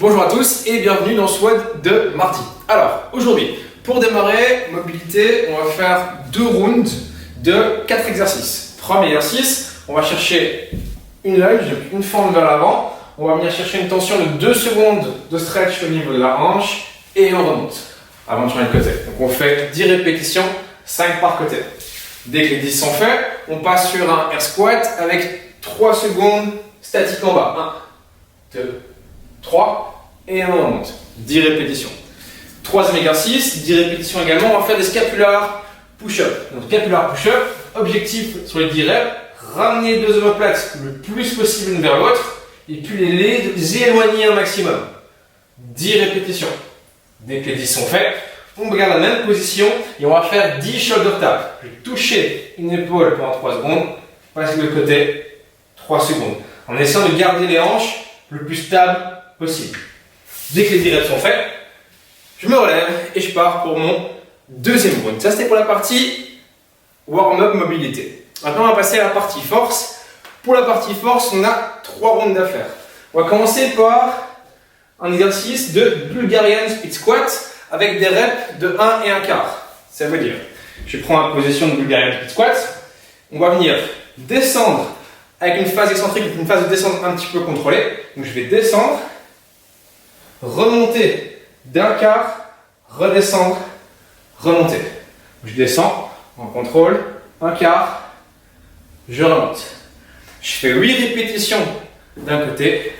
Bonjour à tous et bienvenue dans ce WOD de mardi. Alors, aujourd'hui, pour démarrer, mobilité, on va faire 2 rounds de 4 exercices. Premier exercice, on va chercher une lunge, une fente vers l'avant. On va venir chercher une tension de 2 secondes de stretch au niveau de la hanche et on remonte avant de changer de côté. Donc on fait 10 répétitions, 5 par côté. Dès que les 10 sont faits, on passe sur un air squat avec 3 secondes statique en bas. 1, 2, 3 et on remonte. 10 répétitions. Troisième exercice, 10 répétitions également, on va faire des scapular push-up. Donc scapular push-up, objectif sur les 10 reps, ramener les 2 omoplates le plus possible l'une vers l'autre et puis les éloigner un maximum. 10 répétitions. Dès que les 10 sont faits, on garde la même position et on va faire 10 shoulder taps. Je vais toucher une épaule pendant 3 secondes, passer de l'autre côté 3 secondes. En essayant de garder les hanches le plus stable possible. Dès que les 10 reps sont faits, je me relève et je pars pour mon deuxième round. Ça c'était pour la partie warm-up mobilité. Maintenant on va passer à la partie force. Pour la partie force, on a 3 rounds à faire. On va commencer par un exercice de Bulgarian Split Squat avec des reps de 1 et 1/4. Ça veut dire, je prends la position de Bulgarian Split Squat. On va venir descendre avec une phase excentrique, une phase de descente un petit peu contrôlée. Donc je vais descendre, remonter d'1/4, redescendre, remonter. Je descends en contrôle, 1/4, je remonte. Je fais 8 répétitions d'un côté,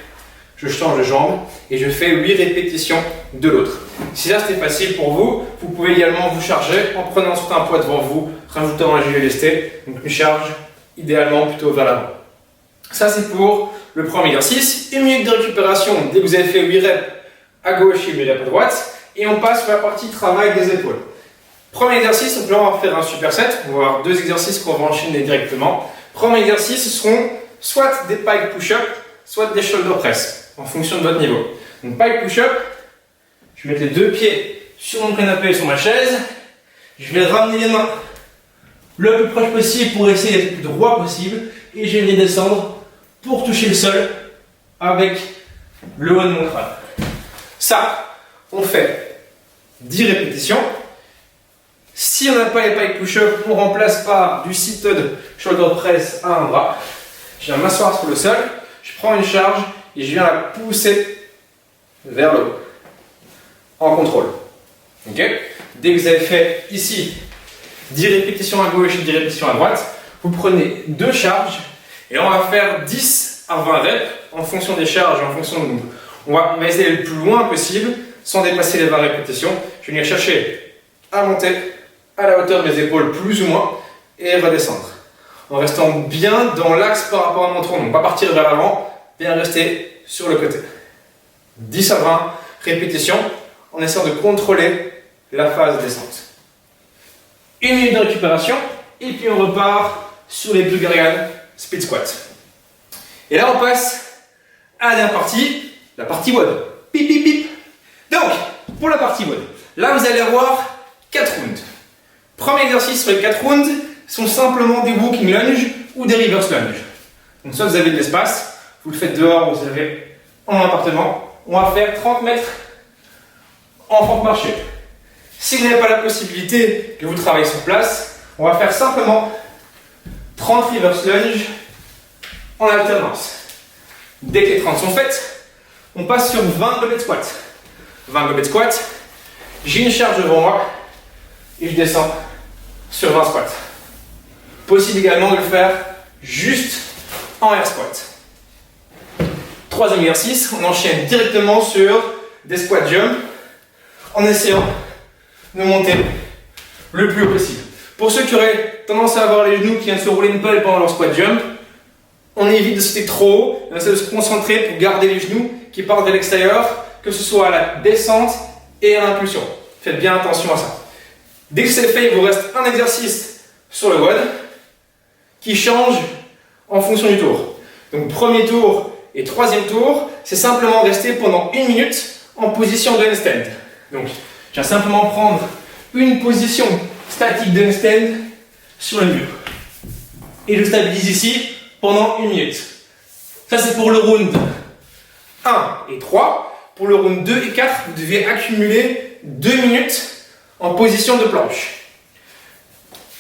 je change de jambe et je fais 8 répétitions de l'autre. Si là c'était facile pour vous, vous pouvez également vous charger en prenant ensuite un poids devant vous, rajoutant un JLST, donc une charge idéalement plutôt vers l'avant. Ça c'est pour le premier exercice. 1 minute de récupération dès que vous avez fait 8 reps à gauche et 8 reps à droite. Et on passe sur la partie travail des épaules. Premier exercice, donc là on va faire un superset. On va avoir 2 exercices qu'on va enchaîner directement. Premier exercice, ce seront soit des pike push-up, soit des shoulder press, en fonction de votre niveau. Donc pike push-up, je vais mettre les 2 pieds sur mon canapé et sur ma chaise. Je vais ramener les mains le plus proche possible pour essayer d'être le plus droit possible. Et je vais les descendre pour toucher le sol avec le haut de mon crâne. Ça, on fait 10 répétitions. Si on n'a pas les pike push-up, on remplace par du seated shoulder press à un bras. Je viens m'asseoir sur le sol, je prends une charge et je viens la pousser vers le haut. En contrôle. Okay. Dès que vous avez fait ici 10 répétitions à gauche et 10 répétitions à droite, vous prenez 2 charges et on va faire 10 à 20 reps en fonction des charges et en fonction de nous. On va essayer d'aller le plus loin possible sans dépasser les 20 répétitions. Je vais venir chercher à monter à la hauteur de mes épaules plus ou moins et redescendre. En restant bien dans l'axe par rapport à mon tronc. Donc pas partir vers l'avant, bien rester sur le côté. 10 à 20 répétitions en essayant de contrôler la phase descente. 1 minute de récupération et puis on repart sur les Bulgarian Split Squat. Et là on passe à la dernière partie, la partie WOD. Pip pip pip. Donc, pour la partie WOD, là vous allez avoir 4 rounds. Premier exercice sur les 4 rounds sont simplement des walking lunge ou des reverse lunge. Donc soit vous avez de l'espace, vous le faites dehors, vous avez en appartement. On va faire 30 mètres en fente marché. Si vous n'avez pas la possibilité que vous travaillez sur place, on va faire simplement 30 reverse lunge en alternance. Dès que les 30 sont faites, on passe sur 20 goblet squat. 20 goblet squat, j'ai une charge devant moi et je descends sur 20 squats. Possible également de le faire juste en air squat. Troisième exercice, on enchaîne directement sur des squat jump en essayant de monter le plus haut possible. Pour ceux qui auraient tendance à avoir les genoux qui viennent se rouler une pelle pendant leur squat jump, on évite de sauter trop haut, on essaie de se concentrer pour garder les genoux qui partent de l'extérieur, que ce soit à la descente et à l'impulsion. Faites bien attention à ça. Dès que c'est fait, il vous reste un exercice sur le WOD qui change en fonction du tour. Donc premier tour et troisième tour, c'est simplement rester pendant 1 minute en position de handstand. Donc je viens simplement prendre une position statique de handstand sur le mur. Et je stabilise ici pendant 1 minute. Ça c'est pour le round 1 et 3. pour le round 2 et 4, vous devez accumuler 2 minutes en position de planche.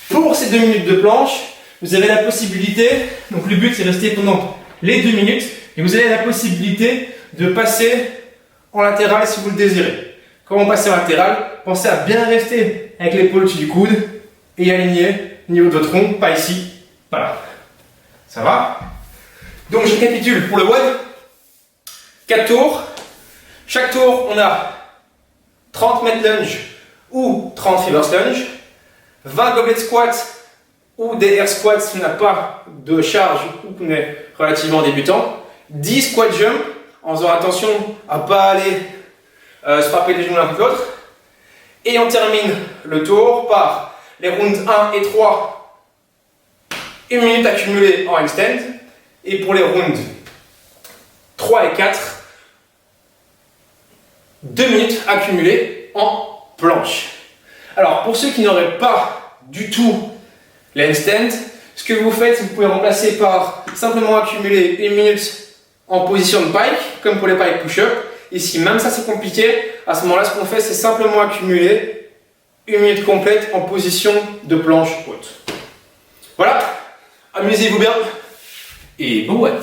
Pour ces 2 minutes de planche, vous avez la possibilité, donc le but c'est de rester pendant les 2 minutes, et vous avez la possibilité de passer en latéral si vous le désirez. Comment passer en latéral? Pensez à bien rester avec l'épaule au-dessus du coude et aligner au niveau de votre tronc, pas ici, voilà. Ça va? Donc je récapitule pour le WOD. 4 tours. Chaque tour, on a 30 mètres lunge ou 30 reverse lunge, 20 goblet squats ou des air squats si on n'a pas de charge ou qu'on est relativement débutant, 10 squat jump en faisant attention à ne pas aller se frapper les genoux l'un contre l'autre, et on termine le tour par les rounds 1 et 3, 1 minute accumulée en handstand, et pour les rounds 3 et 4, 2 minutes accumulées en planche. Alors pour ceux qui n'auraient pas du tout les handstand, ce que vous faites, vous pouvez remplacer par simplement accumuler 1 minute en position de pike, comme pour les pike push-up. Et si même ça c'est compliqué, à ce moment-là, ce qu'on fait, c'est simplement accumuler 1 minute complète en position de planche haute. Voilà, amusez-vous bien et bon WOD.